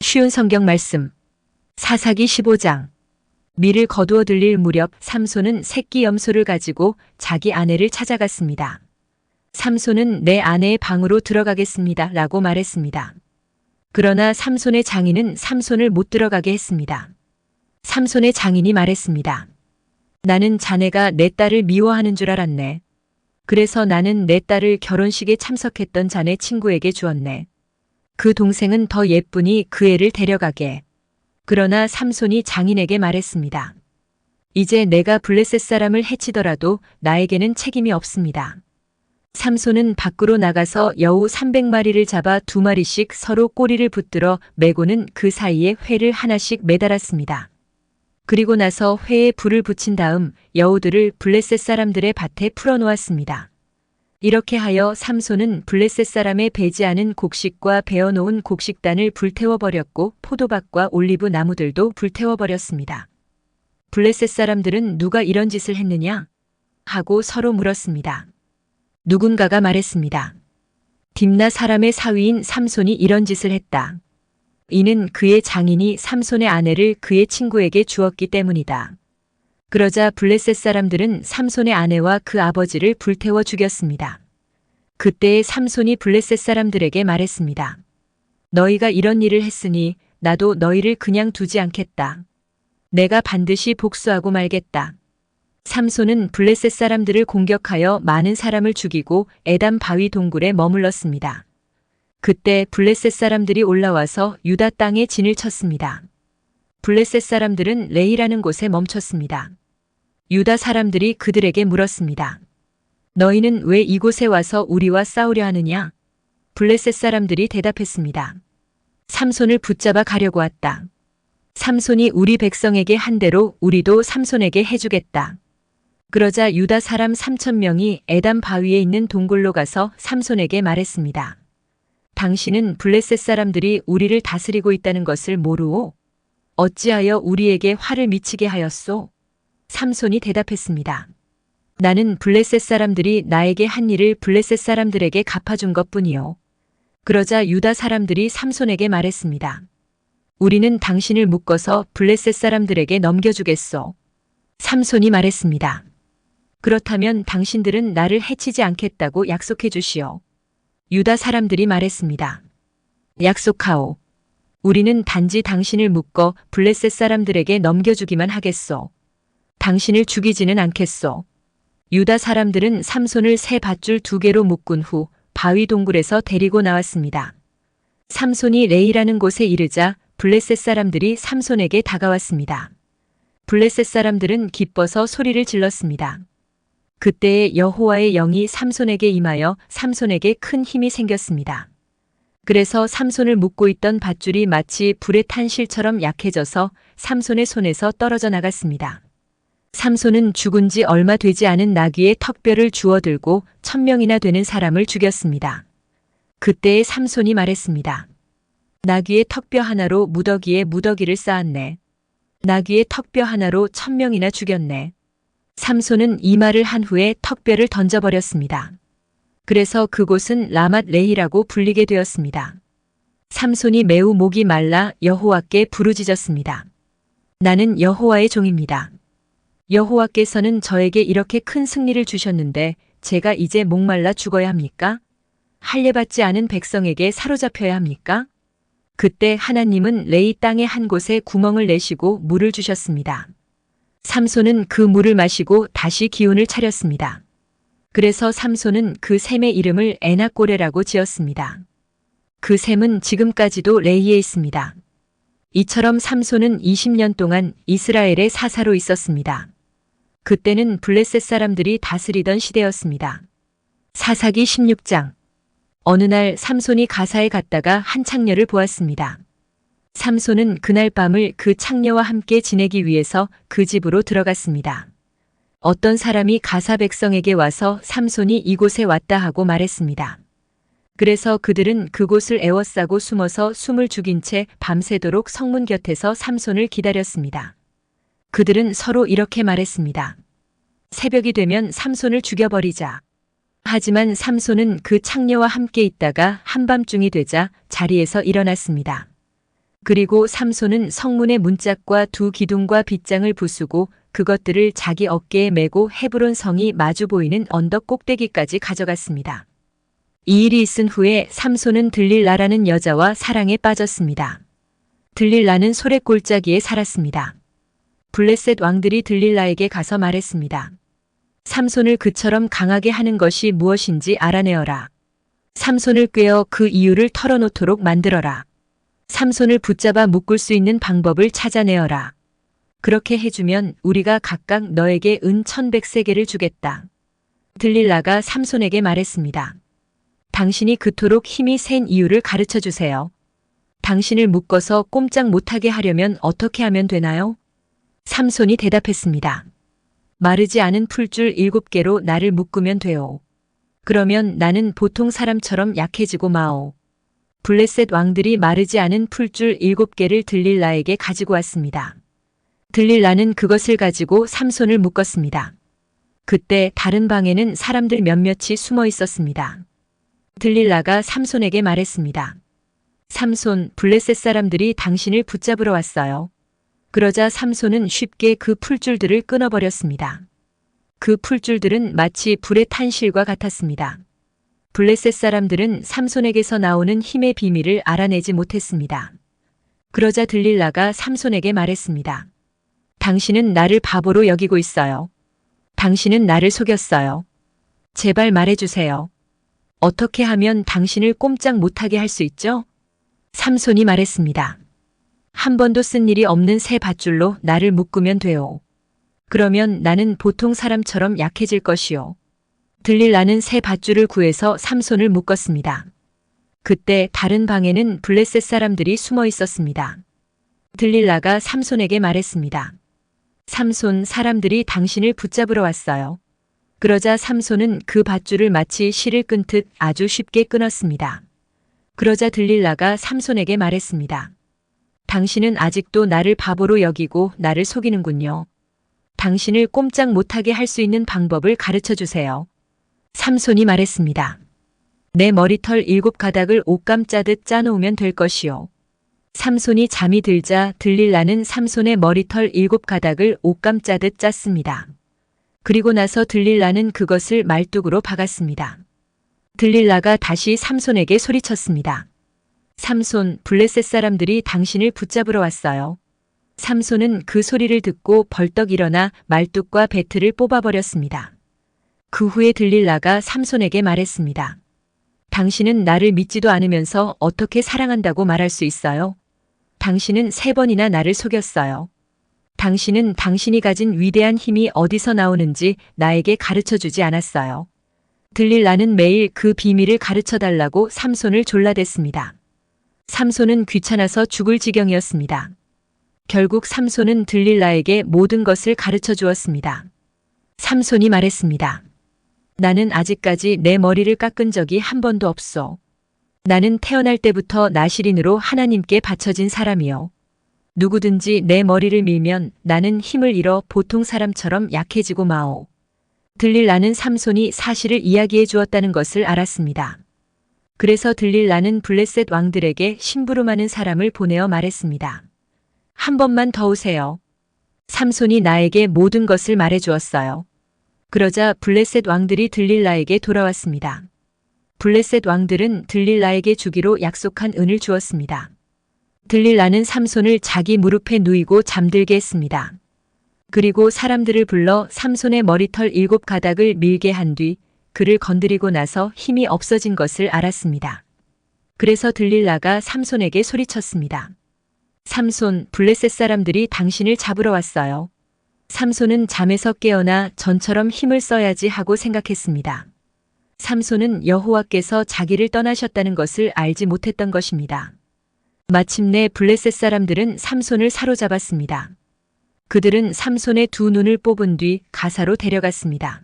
쉬운 성경 말씀. 사사기 15장. 밀을 거두어 들릴 무렵 삼손은 새끼 염소를 가지고 자기 아내를 찾아갔습니다. 삼손은 내 아내의 방으로 들어가겠습니다 라고 말했습니다. 그러나 삼손의 장인은 삼손을 못 들어가게 했습니다. 삼손의 장인이 말했습니다. 나는 자네가 내 딸을 미워하는 줄 알았네. 그래서 나는 내 딸을 결혼식에 참석했던 자네 친구에게 주었네. 그 동생은 더 예쁘니 그 애를 데려가게. 그러나 삼손이 장인에게 말했습니다. 이제 내가 블레셋 사람을 해치더라도 나에게는 책임이 없습니다. 삼손은 밖으로 나가서 여우 300마리를 잡아 2마리씩 서로 꼬리를 붙들어 매고는 그 사이에 회를 하나씩 매달았습니다. 그리고 나서 회에 불을 붙인 다음 여우들을 블레셋 사람들의 밭에 풀어놓았습니다. 이렇게 하여 삼손은 블레셋 사람의 배지하는 곡식과 베어놓은 곡식단을 불태워버렸고 포도밭과 올리브 나무들도 불태워버렸습니다. 블레셋 사람들은 누가 이런 짓을 했느냐? 하고 서로 물었습니다. 누군가가 말했습니다. 딥나 사람의 사위인 삼손이 이런 짓을 했다. 이는 그의 장인이 삼손의 아내를 그의 친구에게 주었기 때문이다. 그러자 블레셋 사람들은 삼손의 아내와 그 아버지를 불태워 죽였습니다. 그때 삼손이 블레셋 사람들에게 말했습니다. 너희가 이런 일을 했으니 나도 너희를 그냥 두지 않겠다. 내가 반드시 복수하고 말겠다. 삼손은 블레셋 사람들을 공격하여 많은 사람을 죽이고 에담 바위 동굴에 머물렀습니다. 그때 블레셋 사람들이 올라와서 유다 땅에 진을 쳤습니다. 블레셋 사람들은 레이라는 곳에 멈췄습니다. 유다 사람들이 그들에게 물었습니다. 너희는 왜 이곳에 와서 우리와 싸우려 하느냐? 블레셋 사람들이 대답했습니다. 삼손을 붙잡아 가려고 왔다. 삼손이 우리 백성에게 한 대로 우리도 삼손에게 해주겠다. 그러자 유다 사람 3,000명이 에담 바위에 있는 동굴로 가서 삼손에게 말했습니다. 당신은 블레셋 사람들이 우리를 다스리고 있다는 것을 모르오? 어찌하여 우리에게 화를 미치게 하였소? 삼손이 대답했습니다. 나는 블레셋 사람들이 나에게 한 일을 블레셋 사람들에게 갚아준 것뿐이요. 그러자 유다 사람들이 삼손에게 말했습니다. 우리는 당신을 묶어서 블레셋 사람들에게 넘겨주겠소. 삼손이 말했습니다. 그렇다면 당신들은 나를 해치지 않겠다고 약속해 주시오. 유다 사람들이 말했습니다. 약속하오. 우리는 단지 당신을 묶어 블레셋 사람들에게 넘겨주기만 하겠소. 당신을 죽이지는 않겠소. 유다 사람들은 삼손을 새 밧줄 2개로 묶은 후 바위 동굴에서 데리고 나왔습니다. 삼손이 레이라는 곳에 이르자 블레셋 사람들이 삼손에게 다가왔습니다. 블레셋 사람들은 기뻐서 소리를 질렀습니다. 그때에 여호와의 영이 삼손에게 임하여 삼손에게 큰 힘이 생겼습니다. 그래서 삼손을 묶고 있던 밧줄이 마치 불에 탄 실처럼 약해져서 삼손의 손에서 떨어져 나갔습니다. 삼손은 죽은 지 얼마 되지 않은 나귀의 턱뼈를 주워들고 1,000명이나 되는 사람을 죽였습니다. 그때에 삼손이 말했습니다. 나귀의 턱뼈 하나로 무더기에 무더기를 쌓았네. 나귀의 턱뼈 하나로 1,000명이나 죽였네. 삼손은 이 말을 한 후에 턱뼈를 던져버렸습니다. 그래서 그곳은 라맛 레히라고 불리게 되었습니다. 삼손이 매우 목이 말라 여호와께 부르짖었습니다. 나는 여호와의 종입니다. 여호와께서는 저에게 이렇게 큰 승리를 주셨는데 제가 이제 목말라 죽어야 합니까? 할례받지 않은 백성에게 사로잡혀야 합니까? 그때 하나님은 레이 땅의 한 곳에 구멍을 내시고 물을 주셨습니다. 삼손은 그 물을 마시고 다시 기운을 차렸습니다. 그래서 삼손은 그 샘의 이름을 에낙고레라고 지었습니다. 그 샘은 지금까지도 레이에 있습니다. 이처럼 삼손은 20년 동안 이스라엘의 사사로 있었습니다. 그때는 블레셋 사람들이 다스리던 시대였습니다. 사사기 16장. 어느 날 삼손이 가사에 갔다가 한 창녀를 보았습니다. 삼손은 그날 밤을 그 창녀와 함께 지내기 위해서 그 집으로 들어갔습니다. 어떤 사람이 가사 백성에게 와서 삼손이 이곳에 왔다 하고 말했습니다. 그래서 그들은 그곳을 에워싸고 숨어서 숨을 죽인 채 밤새도록 성문 곁에서 삼손을 기다렸습니다. 그들은 서로 이렇게 말했습니다. 새벽이 되면 삼손을 죽여버리자. 하지만 삼손은 그 창녀와 함께 있다가 한밤중이 되자 자리에서 일어났습니다. 그리고 삼손은 성문의 문짝과 두 기둥과 빗장을 부수고 그것들을 자기 어깨에 메고 헤브론 성이 마주 보이는 언덕 꼭대기까지 가져갔습니다. 이 일이 있은 후에 삼손은 들릴라라는 여자와 사랑에 빠졌습니다. 들릴라는 소래골짜기에 살았습니다. 블레셋 왕들이 들릴라에게 가서 말했습니다. 삼손을 그처럼 강하게 하는 것이 무엇인지 알아내어라. 삼손을 꿰어 그 이유를 털어놓도록 만들어라. 삼손을 붙잡아 묶을 수 있는 방법을 찾아내어라. 그렇게 해주면 우리가 각각 너에게 은 1100세겔을 주겠다. 들릴라가 삼손에게 말했습니다. 당신이 그토록 힘이 센 이유를 가르쳐 주세요. 당신을 묶어서 꼼짝 못하게 하려면 어떻게 하면 되나요? 삼손이 대답했습니다. 마르지 않은 풀줄 7개로 나를 묶으면 돼요. 그러면 나는 보통 사람처럼 약해지고 마오. 블레셋 왕들이 마르지 않은 풀줄 7개를 들릴라에게 가지고 왔습니다. 들릴라는 그것을 가지고 삼손을 묶었습니다. 그때 다른 방에는 사람들 몇몇이 숨어 있었습니다. 들릴라가 삼손에게 말했습니다. 삼손, 블레셋 사람들이 당신을 붙잡으러 왔어요. 그러자 삼손은 쉽게 그 풀줄들을 끊어버렸습니다. 그 풀줄들은 마치 불에 탄 실과 같았습니다. 블레셋 사람들은 삼손에게서 나오는 힘의 비밀을 알아내지 못했습니다. 그러자 들릴라가 삼손에게 말했습니다. 당신은 나를 바보로 여기고 있어요. 당신은 나를 속였어요. 제발 말해주세요. 어떻게 하면 당신을 꼼짝 못하게 할 수 있죠? 삼손이 말했습니다. 한 번도 쓴 일이 없는 새 밧줄로 나를 묶으면 돼요. 그러면 나는 보통 사람처럼 약해질 것이요. 들릴라는 새 밧줄을 구해서 삼손을 묶었습니다. 그때 다른 방에는 블레셋 사람들이 숨어 있었습니다. 들릴라가 삼손에게 말했습니다. 삼손, 사람들이 당신을 붙잡으러 왔어요. 그러자 삼손은 그 밧줄을 마치 실을 끊듯 아주 쉽게 끊었습니다. 그러자 들릴라가 삼손에게 말했습니다. 당신은 아직도 나를 바보로 여기고 나를 속이는군요. 당신을 꼼짝 못하게 할 수 있는 방법을 가르쳐 주세요. 삼손이 말했습니다. 내 머리털 7가닥을 옷감 짜듯 짜놓으면 될 것이요. 삼손이 잠이 들자 들릴라는 삼손의 머리털 7가닥을 옷감 짜듯 짰습니다. 그리고 나서 들릴라는 그것을 말뚝으로 박았습니다. 들릴라가 다시 삼손에게 소리쳤습니다. 삼손, 블레셋 사람들이 당신을 붙잡으러 왔어요. 삼손은 그 소리를 듣고 벌떡 일어나 말뚝과 배틀을 뽑아버렸습니다. 그 후에 들릴라가 삼손에게 말했습니다. 당신은 나를 믿지도 않으면서 어떻게 사랑한다고 말할 수 있어요? 당신은 3번이나 나를 속였어요. 당신은 당신이 가진 위대한 힘이 어디서 나오는지 나에게 가르쳐 주지 않았어요. 들릴라는 매일 그 비밀을 가르쳐 달라고 삼손을 졸라댔습니다. 삼손은 귀찮아서 죽을 지경이었습니다. 결국 삼손은 들릴라에게 모든 것을 가르쳐 주었습니다. 삼손이 말했습니다. 나는 아직까지 내 머리를 깎은 적이 한 번도 없어. 나는 태어날 때부터 나시린으로 하나님께 바쳐진 사람이요. 누구든지 내 머리를 밀면 나는 힘을 잃어 보통 사람처럼 약해지고 마오. 들릴라는 삼손이 사실을 이야기해 주었다는 것을 알았습니다. 그래서 들릴라는 블레셋 왕들에게 심부름하는 사람을 보내어 말했습니다. 한 번만 더 오세요. 삼손이 나에게 모든 것을 말해 주었어요. 그러자 블레셋 왕들이 들릴라에게 돌아왔습니다. 블레셋 왕들은 들릴라에게 주기로 약속한 은을 주었습니다. 들릴라는 삼손을 자기 무릎에 누이고 잠들게 했습니다. 그리고 사람들을 불러 삼손의 머리털 7가닥을 밀게 한 뒤 그를 건드리고 나서 힘이 없어진 것을 알았습니다. 그래서 들릴라가 삼손에게 소리쳤습니다. 삼손, 블레셋 사람들이 당신을 잡으러 왔어요. 삼손은 잠에서 깨어나 전처럼 힘을 써야지 하고 생각했습니다. 삼손은 여호와께서 자기를 떠나셨다는 것을 알지 못했던 것입니다. 마침내 블레셋 사람들은 삼손을 사로잡았습니다. 그들은 삼손의 2눈을 뽑은 뒤 가사로 데려갔습니다.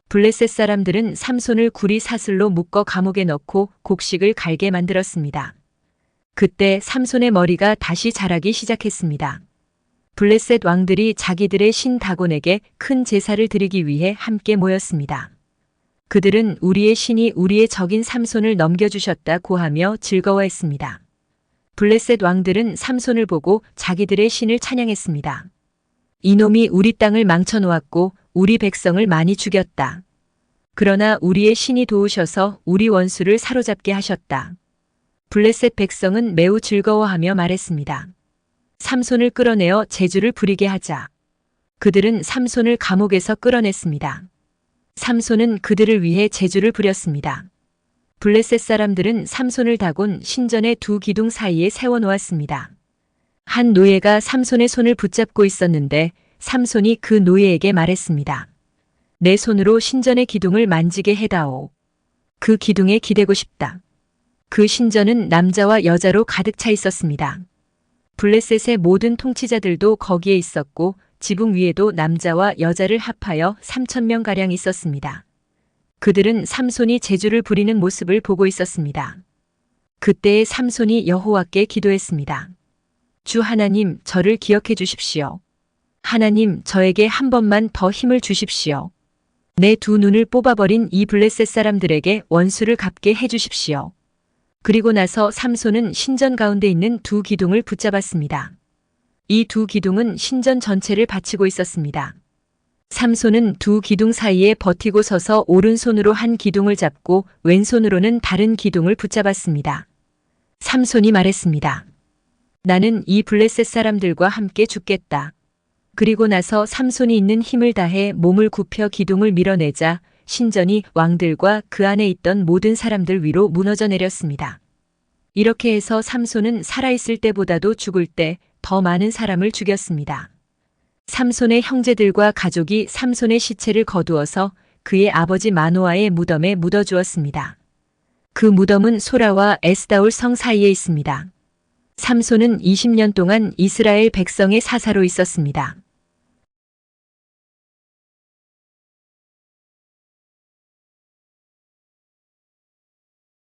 블레셋 사람들은 삼손을 구리 사슬로 묶어 감옥에 넣고 곡식을 갈게 만들었습니다. 그때 삼손의 머리가 다시 자라기 시작했습니다. 블레셋 왕들이 자기들의 신 다곤에게 큰 제사를 드리기 위해 함께 모였습니다. 그들은 우리의 신이 우리의 적인 삼손을 넘겨주셨다고 하며 즐거워했습니다. 블레셋 왕들은 삼손을 보고 자기들의 신을 찬양했습니다. 이놈이 우리 땅을 망쳐놓았고 우리 백성을 많이 죽였다. 그러나 우리의 신이 도우셔서 우리 원수를 사로잡게 하셨다. 블레셋 백성은 매우 즐거워하며 말했습니다. 삼손을 끌어내어 제주를 부리게 하자. 그들은 삼손을 감옥에서 끌어냈습니다. 삼손은 그들을 위해 제주를 부렸습니다. 블레셋 사람들은 삼손을 다곤 신전의 두 기둥 사이에 세워놓았습니다. 한 노예가 삼손의 손을 붙잡고 있었는데 삼손이 그 노예에게 말했습니다. 내 손으로 신전의 기둥을 만지게 해다오. 그 기둥에 기대고 싶다. 그 신전은 남자와 여자로 가득 차 있었습니다. 블레셋의 모든 통치자들도 거기에 있었고 지붕 위에도 남자와 여자를 합하여 3,000명가량 있었습니다. 그들은 삼손이 제주를 부리는 모습을 보고 있었습니다. 그때에 삼손이 여호와께 기도했습니다. 주 하나님, 저를 기억해 주십시오. 하나님, 저에게 한 번만 더 힘을 주십시오. 내 두 눈을 뽑아버린 이 블레셋 사람들에게 원수를 갚게 해 주십시오. 그리고 나서 삼손은 신전 가운데 있는 두 기둥을 붙잡았습니다. 이 두 기둥은 신전 전체를 받치고 있었습니다. 삼손은 두 기둥 사이에 버티고 서서 오른손으로 한 기둥을 잡고 왼손으로는 다른 기둥을 붙잡았습니다. 삼손이 말했습니다. 나는 이 블레셋 사람들과 함께 죽겠다. 그리고 나서 삼손이 있는 힘을 다해 몸을 굽혀 기둥을 밀어내자 신전이 왕들과 그 안에 있던 모든 사람들 위로 무너져 내렸습니다. 이렇게 해서 삼손은 살아있을 때보다도 죽을 때 더 많은 사람을 죽였습니다. 삼손의 형제들과 가족이 삼손의 시체를 거두어서 그의 아버지 마노아의 무덤에 묻어주었습니다. 그 무덤은 소라와 에스다올 성 사이에 있습니다. 삼손은 20년 동안 이스라엘 백성의 사사로 있었습니다.